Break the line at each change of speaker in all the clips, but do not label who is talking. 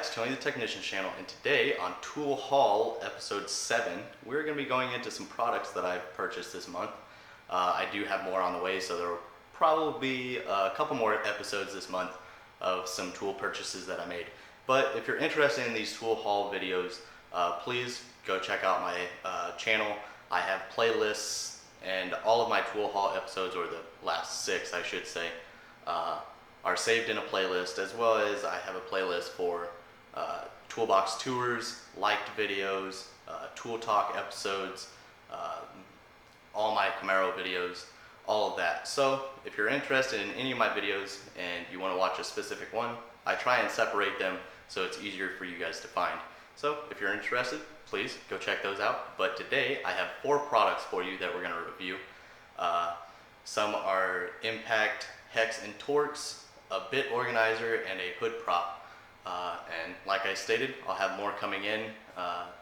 guys, Tony the Technician's channel, and today on Tool Haul episode 7, we're going to be going into some products that I've purchased this month. I do have more on the way, so there will probably be a couple more episodes this month of some tool purchases that I made. But if you're interested in these Tool Haul videos, please go check out my channel. I have playlists, and all of my Tool Haul episodes, or the last 6 I should say, are saved in a playlist, as well as I have a playlist for toolbox tours, liked videos, tool talk episodes, all my Camaro videos, all of that. So if you're interested in any of my videos and you want to watch a specific one, I try and separate them so it's easier for you guys to find. So if you're interested, please go check those out. But today I have 4 products for you that we're going to review. Some are Impact Hex and Torx, a bit organizer, and a hood prop. And like I stated, I'll have more coming in,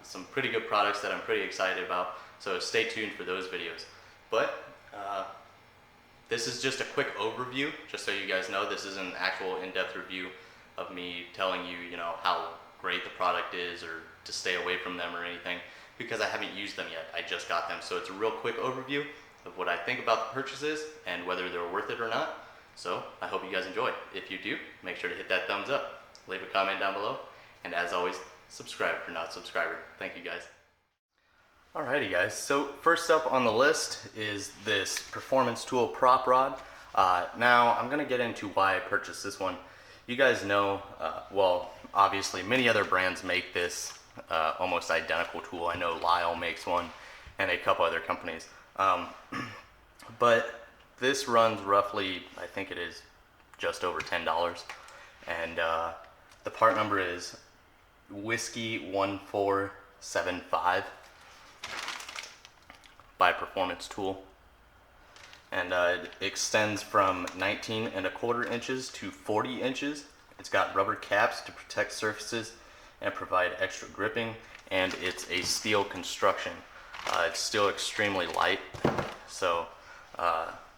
some pretty good products that I'm pretty excited about, so stay tuned for those videos. But this is just a quick overview, just so you guys know. This isn't an actual in-depth review of me telling you, how great the product is or to stay away from them or anything, because I haven't used them yet. I just got them, so it's a real quick overview of what I think about the purchases and whether they're worth it or not. So I hope you guys enjoy. If you do, make sure to hit that thumbs up, leave a comment down below, and as always, subscribe if you're not a subscriber. Thank you guys. Alrighty guys, so first up on the list is this Performance Tool prop rod. Now I'm going to get into why I purchased this one. You guys know, well, obviously many other brands make this almost identical tool. I know Lyle makes one and a couple other companies. But this runs roughly, I think it is just over $10, and the part number is Whiskey 1475 by Performance Tool, and it extends from 19¼ inches to 40 inches. It's got rubber caps to protect surfaces and provide extra gripping, and it's a steel construction. It's still extremely light, so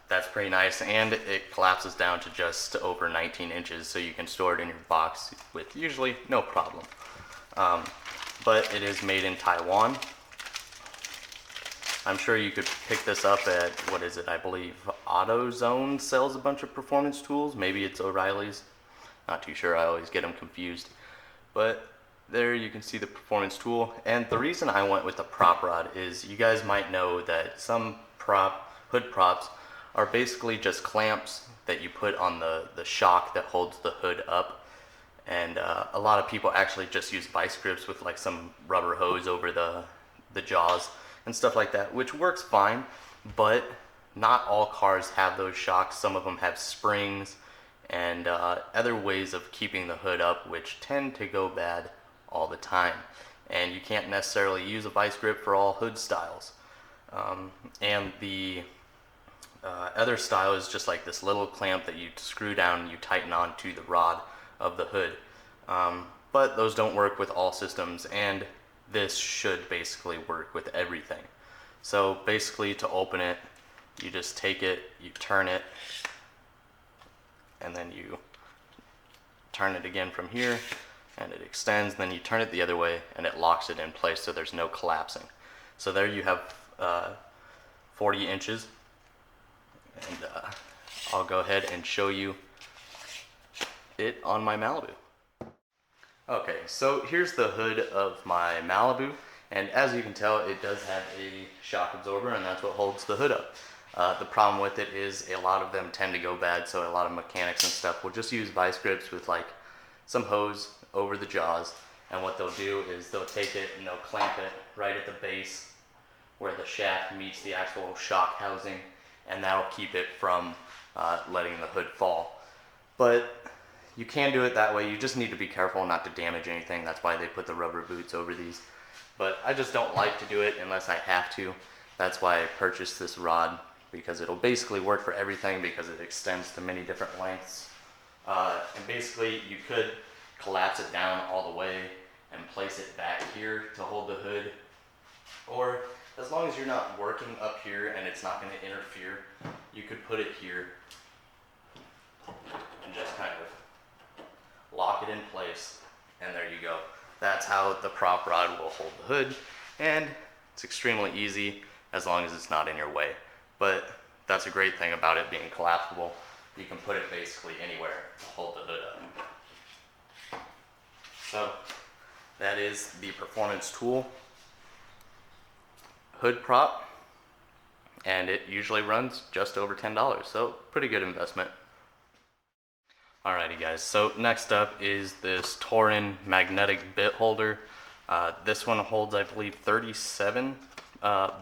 that's pretty nice, and it collapses down to just over 19 inches, so you can store it in your box with usually no problem. But it is made in Taiwan. I'm sure you could pick this up at, what is it, I believe AutoZone sells a bunch of performance tools. Maybe it's O'Reilly's. Not too sure, I always get them confused. But there you can see the Performance Tool, and the reason I went with the prop rod is you guys might know that some hood props are basically just clamps that you put on the shock that holds the hood up, and a lot of people actually just use vice grips with like some rubber hose over the jaws and stuff like that, which works fine, but not all cars have those shocks. Some of them have springs and other ways of keeping the hood up, which tend to go bad all the time, and you can't necessarily use a vice grip for all hood styles. And the other style is just like this little clamp that you screw down and you tighten onto the rod of the hood. But those don't work with all systems, and this should basically work with everything. So basically, to open it, you just take it, you turn it, and then you turn it again from here, and it extends, then you turn it the other way, and it locks it in place so there's no collapsing. So there you have 40 inches. And I'll go ahead and show you it on my Malibu. Okay, so here's the hood of my Malibu, and as you can tell, it does have a shock absorber, and that's what holds the hood up. The problem with it is a lot of them tend to go bad, so a lot of mechanics and stuff will just use vice grips with like some hose over the jaws, and what they'll do is they'll take it and they'll clamp it right at the base where the shaft meets the actual shock housing, and that'll keep it from letting the hood fall. But you can do it that way. You just need to be careful not to damage anything. That's why they put the rubber boots over these. But I just don't like to do it unless I have to. That's why I purchased this rod, because it'll basically work for everything, because it extends to many different lengths. And basically you could collapse it down all the way and place it back here to hold the hood, or as long as you're not working up here and it's not going to interfere, you could put it here and just kind of lock it in place And there you go. That's how the prop rod will hold the hood, and it's extremely easy as long as it's not in your way. But that's a great thing about it being collapsible. You can put it basically anywhere to hold the hood up. So that is the Performance Tool hood prop, and it usually runs just over $10, so pretty good investment. Alrighty guys, so next up is this Torin magnetic bit holder. This one holds, I believe, 37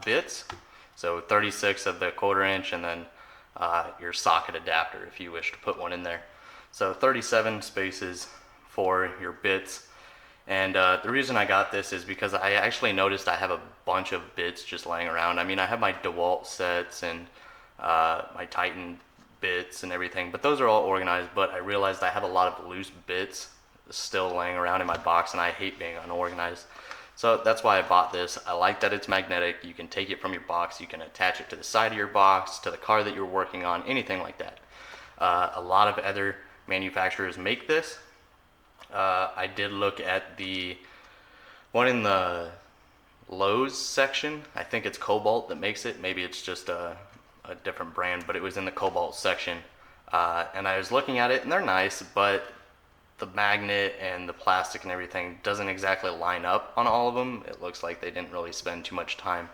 bits, so 36 of the 1/4 inch, and then your socket adapter if you wish to put one in there. So 37 spaces for your bits. And the reason I got this is because I actually noticed I have a bunch of bits just laying around. I mean, I have my DeWalt sets and my Titan bits and everything, but those are all organized. But I realized I have a lot of loose bits still laying around in my box, and I hate being unorganized. So that's why I bought this. I like that it's magnetic. You can take it from your box, you can attach it to the side of your box, to the car that you're working on, anything like that. A lot of other manufacturers make this. I did look at the one in the Lowe's section. I think it's Cobalt that makes it. Maybe it's just a different brand, but it was in the Cobalt section. And I was looking at it, and they're nice, but the magnet and the plastic and everything doesn't exactly line up on all of them. It looks like they didn't really spend too much time.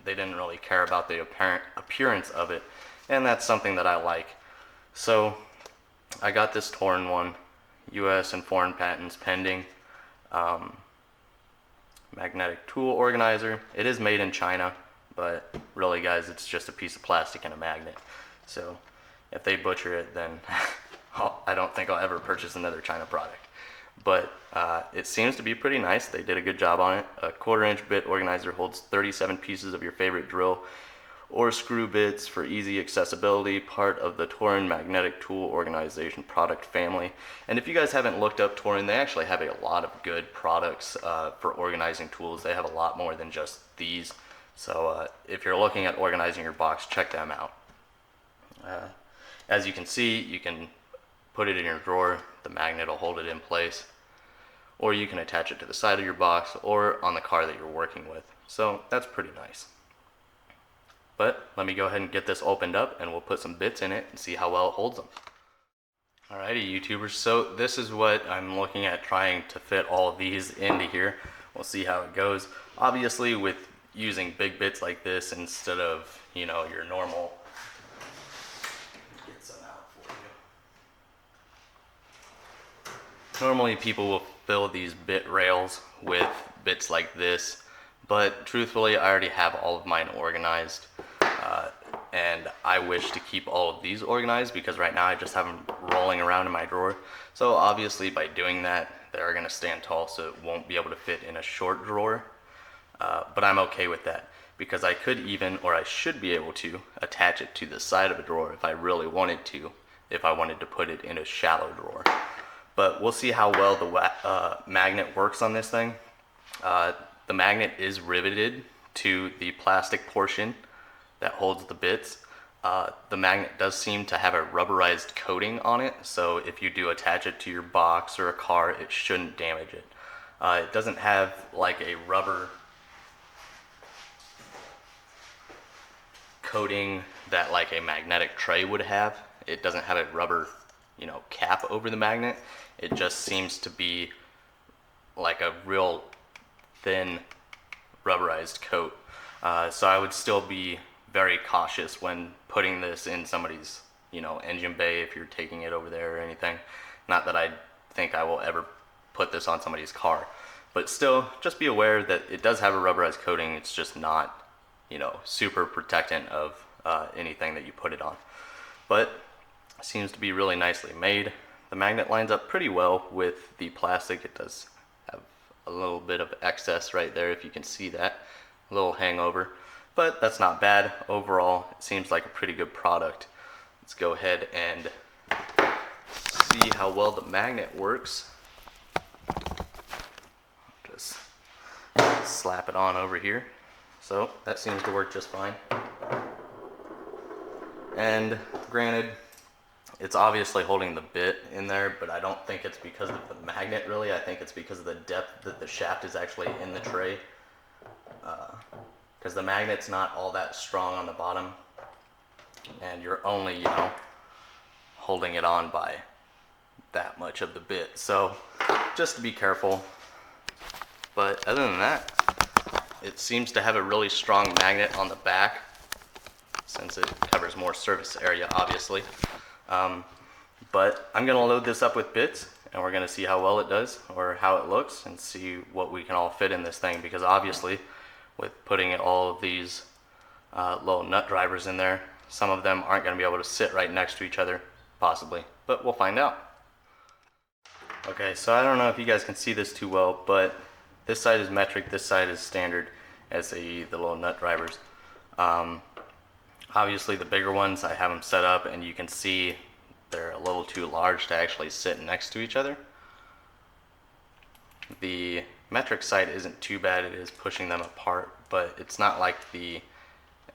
They didn't really care about the apparent appearance of it, and that's something that I like. So I got this Torin one, US and foreign patents pending. Magnetic tool organizer. It is made in China, but really guys, it's just a piece of plastic and a magnet. So if they butcher it, then I don't think I'll ever purchase another China product. But it seems to be pretty nice. They did a good job on it. A 1/4 inch bit organizer holds 37 pieces of your favorite drill or screw bits for easy accessibility, part of the Torin magnetic tool organization product family. And if you guys haven't looked up Torin, they actually have a lot of good products for organizing tools. They have a lot more than just these. So if you're looking at organizing your box, check them out. As you can see, you can put it in your drawer, the magnet will hold it in place, or you can attach it to the side of your box or on the car that you're working with. So that's pretty nice. But let me go ahead and get this opened up, and we'll put some bits in it and see how well it holds them. Alrighty YouTubers, so this is what I'm looking at, trying to fit all of these into here. We'll see how it goes. Obviously with using big bits like this instead of, you know, your normal, get some out for you. Normally people will fill these bit rails with bits like this, but truthfully I already have all of mine organized. And I wish to keep all of these organized because right now I just have them rolling around in my drawer. So obviously by doing that, they're going to stand tall, so it won't be able to fit in a short drawer. But I'm okay with that because I could even, or I should be able to, attach it to the side of a drawer if I really wanted to, if I wanted to put it in a shallow drawer. But we'll see how well the magnet works on this thing. The magnet is riveted to the plastic portion that holds the bits. The magnet does seem to have a rubberized coating on it, so if you do attach it to your box or a car, it shouldn't damage it. It doesn't have like a rubber coating that like a magnetic tray would have. It doesn't have a rubber, you know, cap over the magnet. It just seems to be like a real thin rubberized coat. So I would still be very cautious when putting this in somebody's, you know, engine bay if you're taking it over there or anything. Not that I think I will ever put this on somebody's car, but still just be aware that it does have a rubberized coating. It's just not, you know, super protectant of anything that you put it on. But it seems to be really nicely made. The magnet lines up pretty well with the plastic. It does have a little bit of excess right there, if you can see that, a little hangover. But that's not bad. Overall, it seems like a pretty good product. Let's go ahead and see how well the magnet works. Just slap it on over here. So that seems to work just fine. And granted, It's obviously holding the bit in there, but I don't think it's because of the magnet really. I think it's because of the depth that the shaft is actually in the tray. Because the magnet's not all that strong on the bottom, and you're only, you know, holding it on by that much of the bit. So just to be careful. But other than that, it seems to have a really strong magnet on the back, since it covers more surface area, obviously. But I'm gonna load this up with bits, and we're gonna see how well it does, or how it looks, and see what we can all fit in this thing, because obviously with putting all of these little nut drivers in there, some of them aren't gonna be able to sit right next to each other, possibly, but we'll find out. Okay, so I don't know if you guys can see this too well, but this side is metric, this side is standard SAE, the little nut drivers. Obviously the bigger ones, I have them set up, and you can see they're a little too large to actually sit next to each other. The metric side isn't too bad, it is pushing them apart, but it's not like the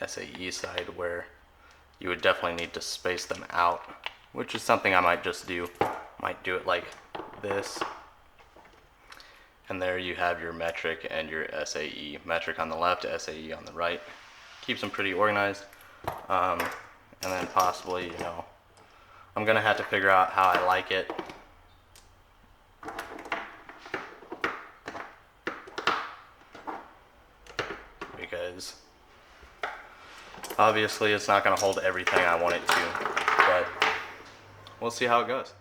SAE side where you would definitely need to space them out, which is something I might just do. Might do it like this. And there you have your metric and your SAE. Metric on the left, SAE on the right. Keeps them pretty organized. And then possibly, you know, I'm gonna have to figure out how I like it. Because obviously it's not gonna hold everything I want it to, but we'll see how it goes.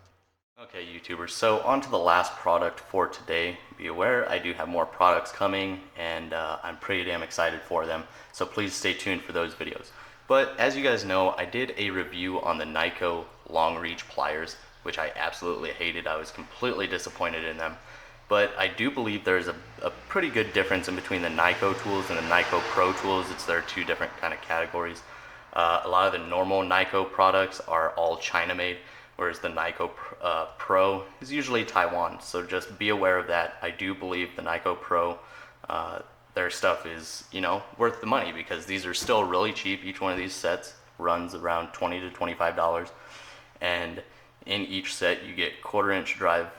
Okay, YouTubers, so on to the last product for today. Be aware, I do have more products coming, and I'm pretty damn excited for them, so please stay tuned for those videos. But as you guys know, I did a review on the Nyko long reach pliers, which I absolutely hated. I was completely disappointed in them. But I do believe there's a pretty good difference in between the Nyko tools and the Nyko Pro tools. There are two different kind of categories. A lot of the normal Nyko products are all China made, whereas the Nyko Pro is usually Taiwan. So just be aware of that. I do believe the Nyko Pro, their stuff is, you know, worth the money, because these are still really cheap. Each one of these sets runs around $20 to $25, and in each set you get 1/4 inch drive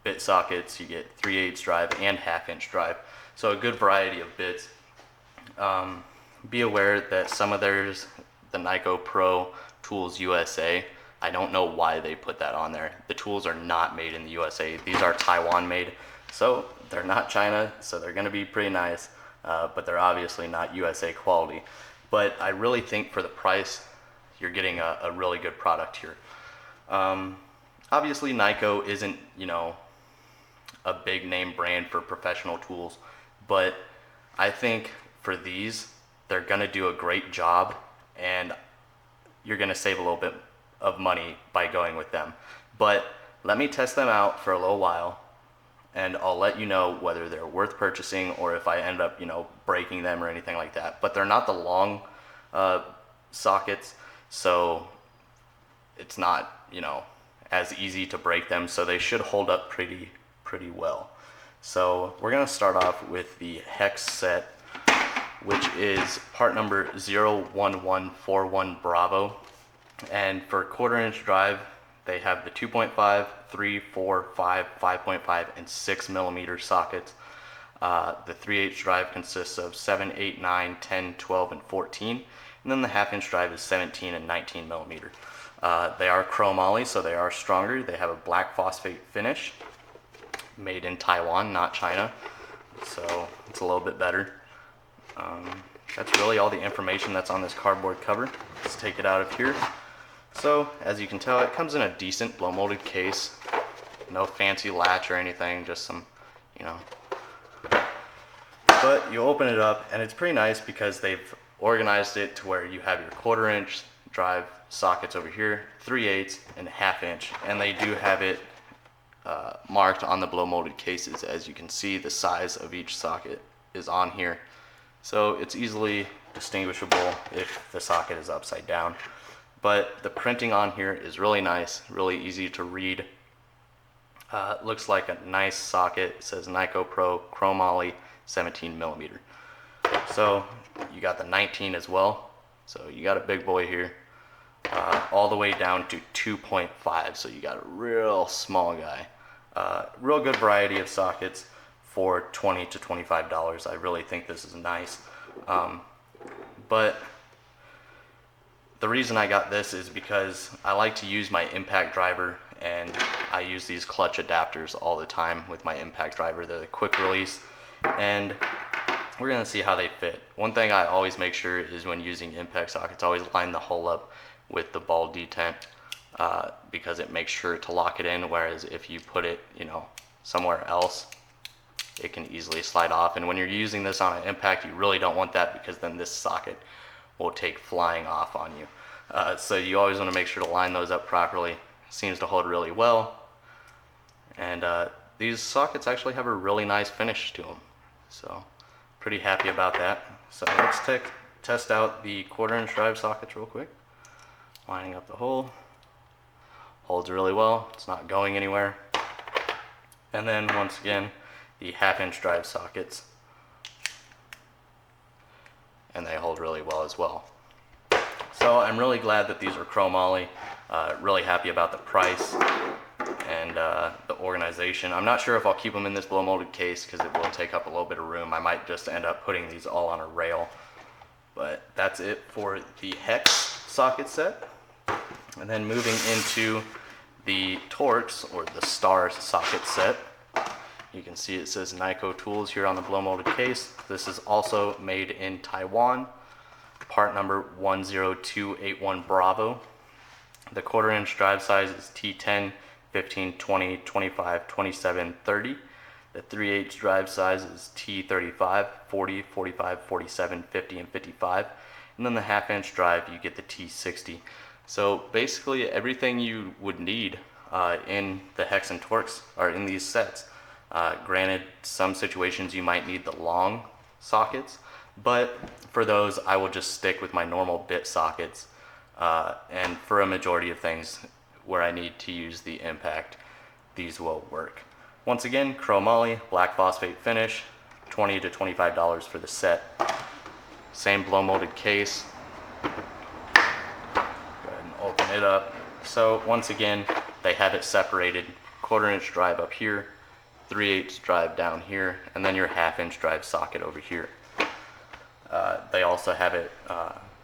bit sockets, you get 3/8 drive and 1/2 inch drive, so a good variety of bits. Be aware that some of theirs, the Nyko Pro Tools USA, I don't know why they put that on there. The tools are not made in the USA. These are Taiwan made, so they're not China, so they're gonna be pretty nice, but they're obviously not USA quality. But I really think for the price, you're getting a really good product here. Obviously Nyko isn't, you know, a big name brand for professional tools, but I think for these, they're gonna do a great job, and you're gonna save a little bit of money by going with them. But let me test them out for a little while, and I'll let you know whether they're worth purchasing or if I end up, you know, breaking them or anything like that. But they're not the long sockets, so it's not, you know, as easy to break them, so they should hold up pretty well. So we're gonna start off with the Hex Set, which is part number 01141 Bravo. And for 1/4 inch drive, they have the 2.5, 3, 4, 5, 5.5, and 6 millimeter sockets. The 3/8 drive consists of 7, 8, 9, 10, 12, and 14. And then the 1/2 inch drive is 17 and 19 millimeter. They are chromoly, so they are stronger. They have a black phosphate finish, made in Taiwan, not China. So it's a little bit better. That's really all the information that's on this cardboard cover. Let's take it out of here. So as you can tell, it comes in a decent blow molded case. No fancy latch or anything, just some, you know. But you open it up and it's pretty nice because they've organized it to where you have your 1/4 inch drive sockets over here, 3/8 and 1/2 inch, and they do have it marked on the blow molded cases. As you can see, the size of each socket is on here, so it's easily distinguishable if the socket is upside down. But the printing on here is really nice, really easy to read. It looks like a nice socket. It says Nyko Pro chromoly 17 millimeter. So you got the 19 as well, so you got a big boy here. all the way down to 2.5, so you got a real small guy. Real good variety of sockets for $20 to $25. I really think this is nice. But the reason I got this is because I like to use my impact driver, and I use these clutch adapters all the time with my impact driver. They're the quick release, and we're gonna see how they fit. One thing I always make sure is when using impact sockets, always line the hole up with the ball detent, because it makes sure to lock it in, whereas if you put it, somewhere else, it can easily slide off. And when you're using this on an impact, you really don't want that, because then this socket will take flying off on you. So you always want to make sure to line those up properly. Seems to hold really well. And these sockets actually have a really nice finish to them. So pretty happy about that. So let's test out the 1/4" drive sockets real quick. Lining up the hole. Holds really well. It's not going anywhere. And then once again, the 1/2" drive sockets. And they hold really well as well. So I'm really glad that these are chromoly. Really happy about the price and the organization. I'm not sure if I'll keep them in this blow molded case, because it will take up a little bit of room. I might just end up putting these all on a rail. But that's it for the Hex socket set. And then moving into the Torx, or the Star socket set. You can see it says Nyko Tools here on the blow molded case. This is also made in Taiwan. Part number 10281 Bravo. The 1/4" drive size is T10, 15, 20, 25, 27, 30. The 3/8 drive size is T35, 40, 45, 47, 50, and 55. And then the 1/2" drive, you get the T60. So basically everything you would need in the Hex and Torx are in these sets. Granted, some situations you might need the long sockets, but for those I will just stick with my normal bit sockets. And for a majority of things where I need to use the impact, these will work. Once again, chromoly, black phosphate finish, $20 to $25 for the set. Same blow molded case. Go ahead and open it up. So once again, they have it separated. 1/4" drive up here, 3/8 drive down here, and then your 1/2" drive socket over here. They also have it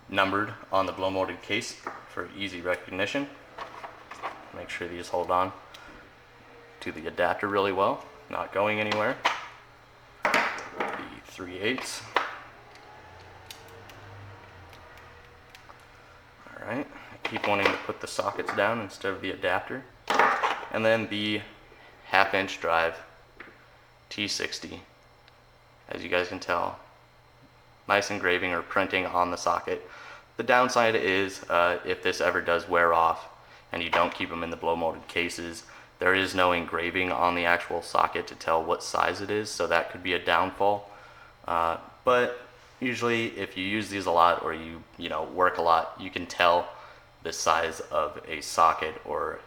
numbered on the blow molded case for easy recognition. Make sure these hold on to the adapter really well, not going anywhere. The 3/8. Alright, I keep wanting to put the sockets down instead of the adapter. And then the 1/2" drive T60. As you guys can tell, nice engraving or printing on the socket. The downside is if this ever does wear off and you don't keep them in the blow molded cases, there is no engraving on the actual socket to tell what size it is, so that could be a downfall. But usually if you use these a lot, or you work a lot, you can tell the size of a socket, or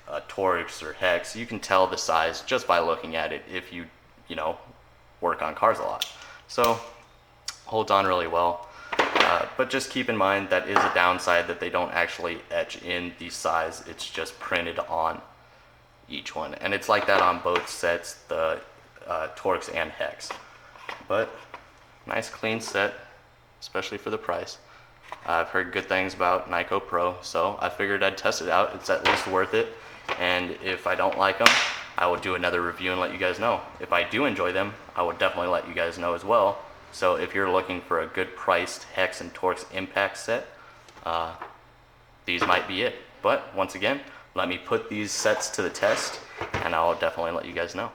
a Torx or Hex. You can tell the size just by looking at it if you work on cars a lot. So holds on really well. But just keep in mind that is a downside, that they don't actually etch in the size. It's just printed on each one, and it's like that on both sets, the Torx and Hex. But nice clean set, especially for the price. I've heard good things about Nyko Pro, so I figured I'd test it out. It's at least worth it, and if I don't like them, I will do another review and let you guys know. If I do enjoy them, I will definitely let you guys know as well. So if you're looking for a good priced Hex and Torx impact set, these might be it. But once again, let me put these sets to the test, and I'll definitely let you guys know.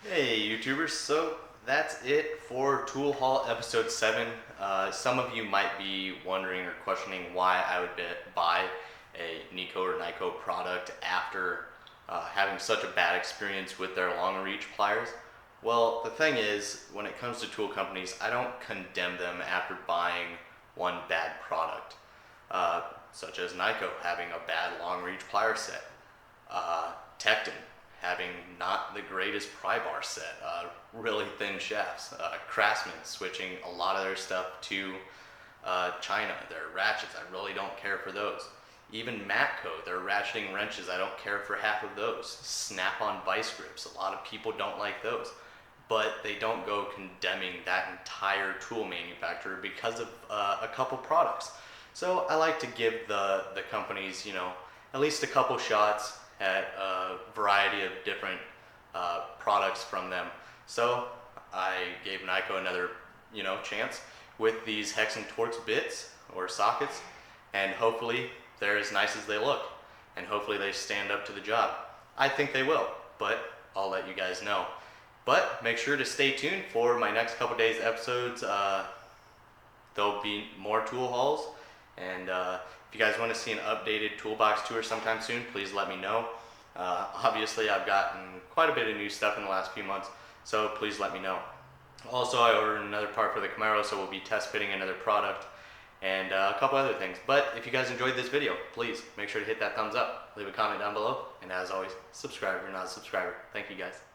Hey YouTubers, so that's it for Tool Haul episode 7. Some of you might be wondering or questioning why I would buy a Nyko or Nyko product after having such a bad experience with their long reach pliers. Well, the thing is, when it comes to tool companies, I don't condemn them after buying one bad product, such as Nyko having a bad long reach plier set, Tekton having not the greatest pry bar set, really thin shafts, Craftsman switching a lot of their stuff to China, their ratchets, I really don't care for those. Even Matco, their ratcheting wrenches, I don't care for half of those. Snap-on vice grips, a lot of people don't like those. But they don't go condemning that entire tool manufacturer because of a couple products. So I like to give the companies, you know, at least a couple shots at a variety of different products from them. So I gave Nyko another, you know, chance with these Hex and Torx bits or sockets, and hopefully they're as nice as they look, and hopefully they stand up to the job. I think they will, but I'll let you guys know. But make sure to stay tuned for my next couple days episodes. There'll be more tool hauls, and if you guys want to see an updated toolbox tour sometime soon, please let me know. Obviously I've gotten quite a bit of new stuff in the last few months, so please let me know. Also, I ordered another part for the Camaro, so we'll be test fitting another product and a couple other things. But if you guys enjoyed this video, please make sure to hit that thumbs up, leave a comment down below, and as always, subscribe if you're not a subscriber. Thank you guys.